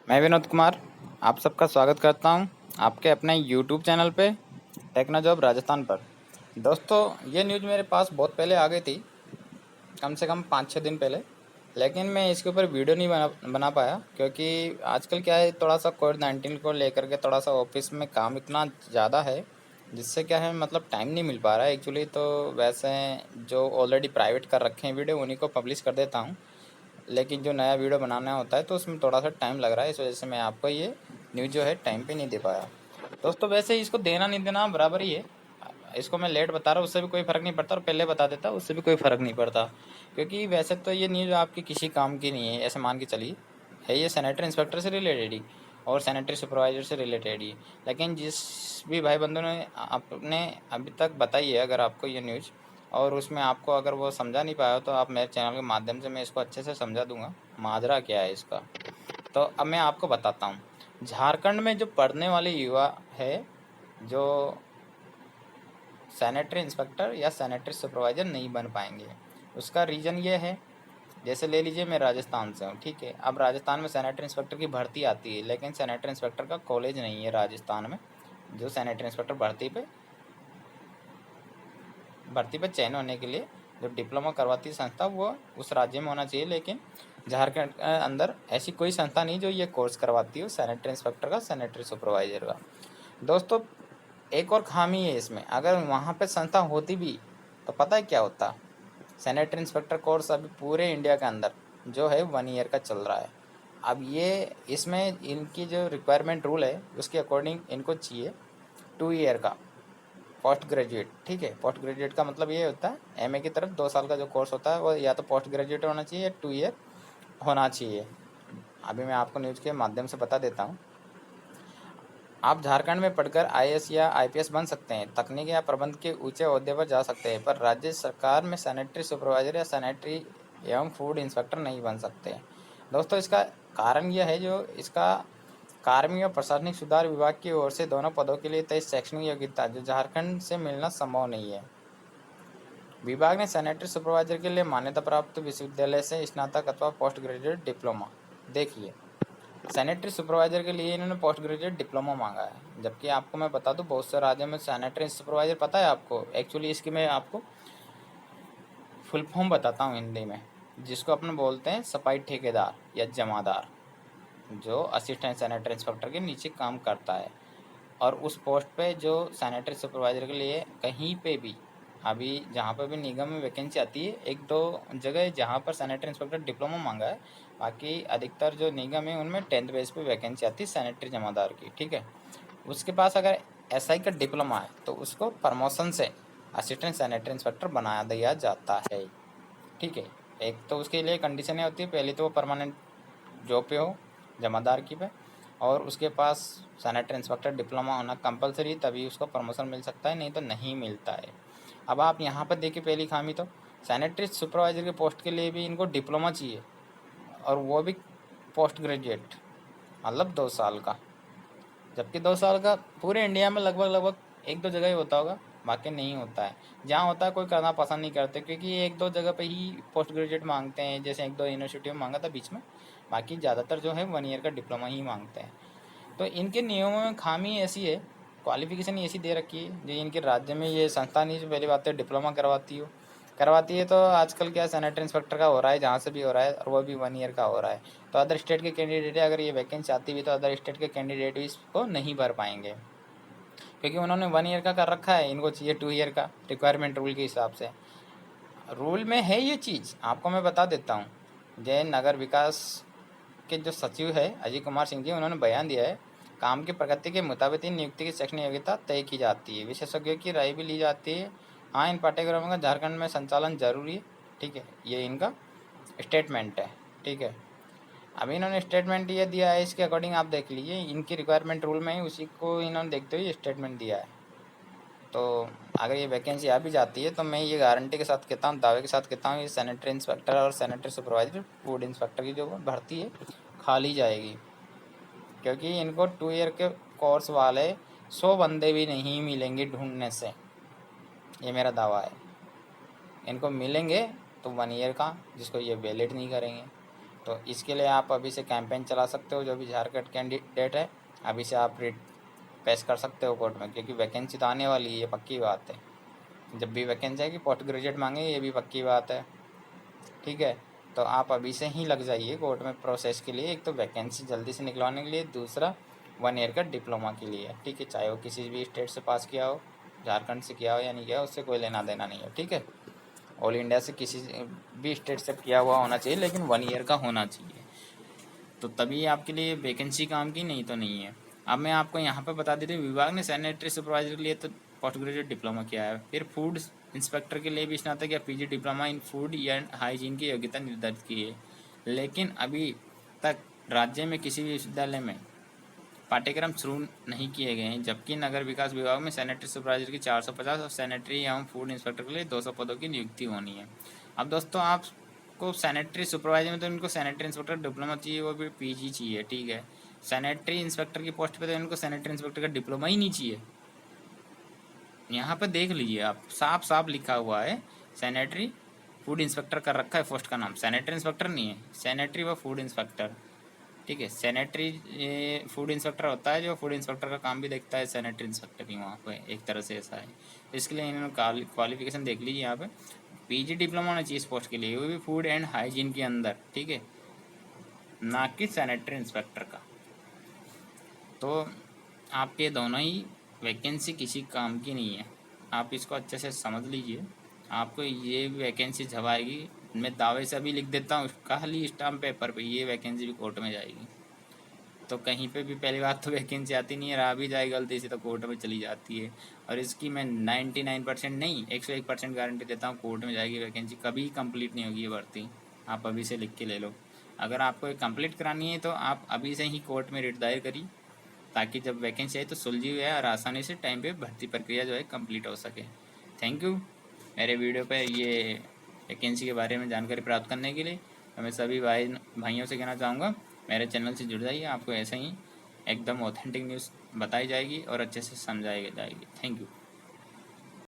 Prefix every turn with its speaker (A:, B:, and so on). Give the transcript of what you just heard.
A: मैं विनोद कुमार आप सबका स्वागत करता हूं आपके अपने यूट्यूब चैनल पे टेक्नो जॉब राजस्थान पर। दोस्तों, ये न्यूज़ मेरे पास बहुत पहले आ गई थी, कम से कम 5-6 दिन पहले, लेकिन मैं इसके ऊपर वीडियो नहीं बना पाया क्योंकि आजकल क्या है, थोड़ा सा कोविड-19 को लेकर के थोड़ा सा ऑफिस में काम इतना ज़्यादा है, जिससे क्या है मतलब टाइम नहीं मिल पा रहा है एक्चुअली। तो वैसे जो ऑलरेडी प्राइवेट कर रखे हैं वीडियो, उन्हीं को पब्लिश कर देता हूँ, लेकिन जो नया वीडियो बनाना होता है तो उसमें थोड़ा सा टाइम लग रहा है, इस वजह से मैं आपको ये न्यूज़ जो है टाइम पे नहीं दे पाया। दोस्तों, वैसे इसको देना नहीं देना बराबर ही है, इसको मैं लेट बता रहा हूँ उससे भी कोई फ़र्क नहीं पड़ता, और पहले बता देता उससे भी कोई फ़र्क नहीं पड़ता, क्योंकि वैसे तो ये न्यूज़ आपकी किसी काम की नहीं है, ऐसे मान के चलिए। है ये सैनिटरी इंस्पेक्टर से रिलेटेड ही और सैनिटरी सुपरवाइज़र से रिलेटेड ही, लेकिन जिस भी भाई बंधु ने आपने अभी तक बताई है अगर आपको ये न्यूज़, और उसमें आपको अगर वो समझा नहीं पाया तो आप मेरे चैनल के माध्यम से मैं इसको अच्छे से समझा दूंगा माजरा क्या है इसका। तो अब मैं आपको बताता हूँ। झारखंड में जो पढ़ने वाले युवा है, जो सैनिटरी इंस्पेक्टर या सैनिटरी सुपरवाइज़र नहीं बन पाएंगे, उसका रीज़न ये है। जैसे ले लीजिए, मैं राजस्थान से हूँ, ठीक है। अब राजस्थान में सैनिटरी इंस्पेक्टर की भर्ती आती है, लेकिन सैनिटरी इंस्पेक्टर का कॉलेज नहीं है राजस्थान में। जो सैनिटरी इंस्पेक्टर भर्ती पे चयन होने के लिए जो डिप्लोमा करवाती है संस्था, वो उस राज्य में होना चाहिए, लेकिन झारखंड के अंदर ऐसी कोई संस्था नहीं जो ये कोर्स करवाती हो सैनिटरी इंस्पेक्टर का, सैनिटरी सुपरवाइजर का। दोस्तों, एक और खामी है इसमें, अगर वहाँ पे संस्था होती भी तो पता है क्या होता। सैनिटरी इंस्पेक्टर कोर्स अभी पूरे इंडिया के अंदर जो है 1 ईयर का चल रहा है। अब ये इसमें इनकी जो रिक्वायरमेंट रूल है उसके अकॉर्डिंग इनको चाहिए 2 ईयर का पोस्ट ग्रेजुएट, ठीक है। पोस्ट ग्रेजुएट का मतलब ये होता है एमए की तरफ 2 साल का जो कोर्स होता है वो या तो पोस्ट ग्रेजुएट होना चाहिए या 2 ईयर होना चाहिए। अभी मैं आपको न्यूज़ के माध्यम से बता देता हूँ। आप झारखंड में पढ़कर आईएएस या आईपीएस बन सकते हैं, तकनीकी या प्रबंध के ऊंचे ओहदे पर जा सकते हैं, पर राज्य सरकार में सैनिटरी सुपरवाइजर या सैनिटरी एवं फूड इंस्पेक्टर नहीं बन सकते। दोस्तों, इसका कारण यह है, जो इसका कार्मिक और प्रशासनिक सुधार विभाग की ओर से दोनों पदों के लिए तय शैक्षणिक योग्यता जो झारखंड से मिलना संभव नहीं है। विभाग ने सैनिटरी सुपरवाइजर के लिए मान्यता प्राप्त विश्वविद्यालय से स्नातक अथवा पोस्ट ग्रेजुएट डिप्लोमा, देखिए, सैनिटरी सुपरवाइजर के लिए इन्होंने पोस्ट ग्रेजुएट डिप्लोमा मांगा है, जबकि आपको मैं बता दूं बहुत से राज्यों में सैनिटरी सुपरवाइजर, पता है आपको एक्चुअली इसकी मैं आपको फुल फॉर्म बताता हूँ हिंदी में, जिसको अपन बोलते हैं सफाई ठेकेदार या जमादार, जो असिस्टेंट सैनिटरी इंस्पेक्टर के नीचे काम करता है। और उस पोस्ट पे जो सैनिटरी सुपरवाइज़र के लिए कहीं पे भी अभी जहाँ पे भी निगम में वैकेंसी आती है, 1-2 जगह है जहाँ पर सैनिटरी इंस्पेक्टर डिप्लोमा मांगा है, बाकी अधिकतर जो निगम है उनमें 10th बेस पे वैकेंसी आती है सैनिटरी जमादार की, ठीक है। उसके पास अगर एसआई का डिप्लोमा है तो उसको प्रमोशन से असिस्टेंट सैनिटरी इंस्पेक्टर बना दिया जाता है, ठीक है। एक तो उसके लिए कंडीशनें होती है, पहली तो वो परमानेंट जॉब पे हो, जमादार की पे, और उसके पास सैनिटरी इंस्पेक्टर डिप्लोमा होना कंपलसरी, तभी उसको प्रमोशन मिल सकता है, नहीं तो नहीं मिलता है। अब आप यहाँ पर देखिए, पहली खामी तो सैनिटरी सुपरवाइजर के पोस्ट के लिए भी इनको डिप्लोमा चाहिए, और वो भी पोस्ट ग्रेजुएट, मतलब 2 साल का, जबकि 2 साल का पूरे इंडिया में लगभग लगभग 1-2 जगह ही होता होगा, बाकी नहीं होता है। जहाँ होता है कोई करना पसंद नहीं करते, क्योंकि 1-2 जगह पे ही पोस्ट ग्रेजुएट मांगते हैं, जैसे 1-2 यूनिवर्सिटी में मांगा था बीच में, बाकी ज़्यादातर जो है 1 ईयर का डिप्लोमा ही मांगते हैं। तो इनके नियमों में खामी ऐसी है, क्वालिफिकेशन ऐसी दे रखी है, जो इनके राज्य में ये संस्था नहीं जो पहली बात है डिप्लोमा करवाती है। तो आजकल क्या सैनिटरी इंस्पेक्टर का हो रहा है, जहाँ से भी हो रहा है, और वो भी 1 ईयर का हो रहा है। तो अदर स्टेट के कैंडिडेट, अगर ये वैकेंसी आती भी तो अदर स्टेट के कैंडिडेट भी इसको नहीं भर पाएंगे, क्योंकि उन्होंने 1 ईयर का कर रखा है, इनको चाहिए 2 ईयर का रिक्वायरमेंट रूल के हिसाब से। रूल में है ये चीज़, आपको मैं बता देता हूँ। जय नगर विकास के जो सचिव है अजय कुमार सिंह जी, उन्होंने बयान दिया है, काम की प्रगति के मुताबिक इन नियुक्ति की शैक्षणिक योग्यता तय की जाती है, विशेषज्ञों की राय भी ली जाती है। हाँ, इन पाठ्यक्रमों का झारखंड में संचालन जरूरी है, ठीक है, ये इनका स्टेटमेंट है, ठीक है। अभी इन्होंने स्टेटमेंट ये दिया है, इसके अकॉर्डिंग आप देख लीजिए, इनकी रिक्वायरमेंट रूल में ही उसी को इन्होंने देखते हुए स्टेटमेंट दिया है। तो अगर ये वैकेंसी आ भी जाती है तो मैं ये गारंटी के साथ कहता हूँ, दावे के साथ कहता हूँ, ये सैनिटरी इंस्पेक्टर और सैनिटरी सुपरवाइजर फूड इंस्पेक्टर की जो भर्ती है खाली जाएगी, क्योंकि इनको 2 ईयर के कोर्स वाले 100 बंदे भी नहीं मिलेंगे ढूंढने से, ये मेरा दावा है। इनको मिलेंगे तो 1 ईयर का, जिसको ये वैलिड नहीं करेंगे, तो इसके लिए आप अभी से कैंपेन चला सकते हो। जो भी झारखंड कैंडिडेट है अभी से आप रिट पेश कर सकते हो कोर्ट में, क्योंकि वैकेंसी तो आने वाली है, ये पक्की बात है। जब भी वैकेंसी आएगी पोस्ट ग्रेजुएट मांगे, ये भी पक्की बात है। ठीक है, तो आप अभी से ही लग जाइए कोर्ट में प्रोसेस के लिए। एक तो वैकेंसी जल्दी से निकलवाने के लिए, दूसरा 1 ईयर का डिप्लोमा के लिए। ठीक है, चाहे वो किसी भी स्टेट से पास किया हो, झारखंड से किया हो या नहीं किया हो, उससे कोई लेना देना नहीं है। ठीक है, ऑल इंडिया से किसी भी स्टेट से किया हुआ होना चाहिए, लेकिन 1 ईयर का होना चाहिए। तो तभी आपके लिए वैकेंसी काम की, नहीं तो नहीं है। अब मैं आपको यहाँ पर बता देती हूँ, विभाग ने सैनिटरी सुपरवाइजर के लिए तो पोस्ट ग्रेजुएट डिप्लोमा किया है। फिर फूड इंस्पेक्टर के लिए भी स्नातक या पीजी डिप्लोमा इन फूड या हाइजीन की योग्यता निर्धारित की है। लेकिन अभी तक राज्य में किसी भी विश्वविद्यालय में पाठ्यक्रम शुरू नहीं किए गए हैं, जबकि नगर विकास विभाग में सैनिटरी सुपरवाइजर की 450 और सैनिटरी एवं फूड इंस्पेक्टर के लिए 200 पदों की नियुक्ति होनी है। अब दोस्तों, आपको सैनिटरी सुपरवाइजर में तो इनको सैनिटरी इंस्पेक्टर डिप्लोमा चाहिए, वो भी पीजी चाहिए। ठीक है, सैनिटरी इंस्पेक्टर की पोस्ट पे तो इनको सैनिटरी इंस्पेक्टर का डिप्लोमा ही नहीं चाहिए। यहाँ पर देख लीजिए आप, साफ साफ लिखा हुआ है सैनिटरी फूड इंस्पेक्टर कर रखा है पोस्ट का नाम, सैनिटरी इंस्पेक्टर नहीं है, सैनिटरी व फूड इंस्पेक्टर। ठीक है, सैनिटरी फूड इंस्पेक्टर होता है जो फूड इंस्पेक्टर का काम भी देखता है, सैनिटरी इंस्पेक्टर भी वहाँ पे एक तरह से ऐसा है। तो इसके लिए इन्होंने क्वालिफिकेशन देख लीजिए यहाँ पे, पीजी डिप्लोमा होना चाहिए इस पोस्ट के लिए, वो भी फूड एंड हाइजीन के अंदर। ठीक है, ना कि सैनिटरी इंस्पेक्टर का। तो आपके दोनों ही वैकेंसी किसी काम की नहीं है, आप इसको अच्छे से समझ लीजिए। आपको ये वैकेंसी जब आएगी, मैं दावे से अभी लिख देता हूँ खाली स्टाम्प पेपर पे, ये वैकेंसी भी कोर्ट में जाएगी। तो कहीं पे भी पहली बात तो वैकेंसी आती नहीं है, आ भी जाए गलती से तो कोर्ट में चली जाती है। और इसकी मैं 99% नहीं 101% गारंटी देता हूँ, कोर्ट में जाएगी वैकेंसी, कभी कंप्लीट नहीं होगी ये भर्ती। आप अभी से लिख के ले लो। अगर आपको ये कंप्लीट करानी है तो आप अभी से ही कोर्ट में रिट दायर करिए, ताकि जब वैकेंसी आए तो सुलझी हुई है और आसानी से टाइम पे भर्ती प्रक्रिया जो है कंप्लीट हो सके। थैंक यू मेरे वीडियो पे ये वैकेंसी के बारे में जानकारी प्राप्त करने के लिए। मैं सभी भाइयों से कहना चाहूँगा, मेरे चैनल से जुड़ जाइए, आपको ऐसे ही एकदम ऑथेंटिक न्यूज़ बताई जाएगी और अच्छे से समझाई जाएगी। Thank you.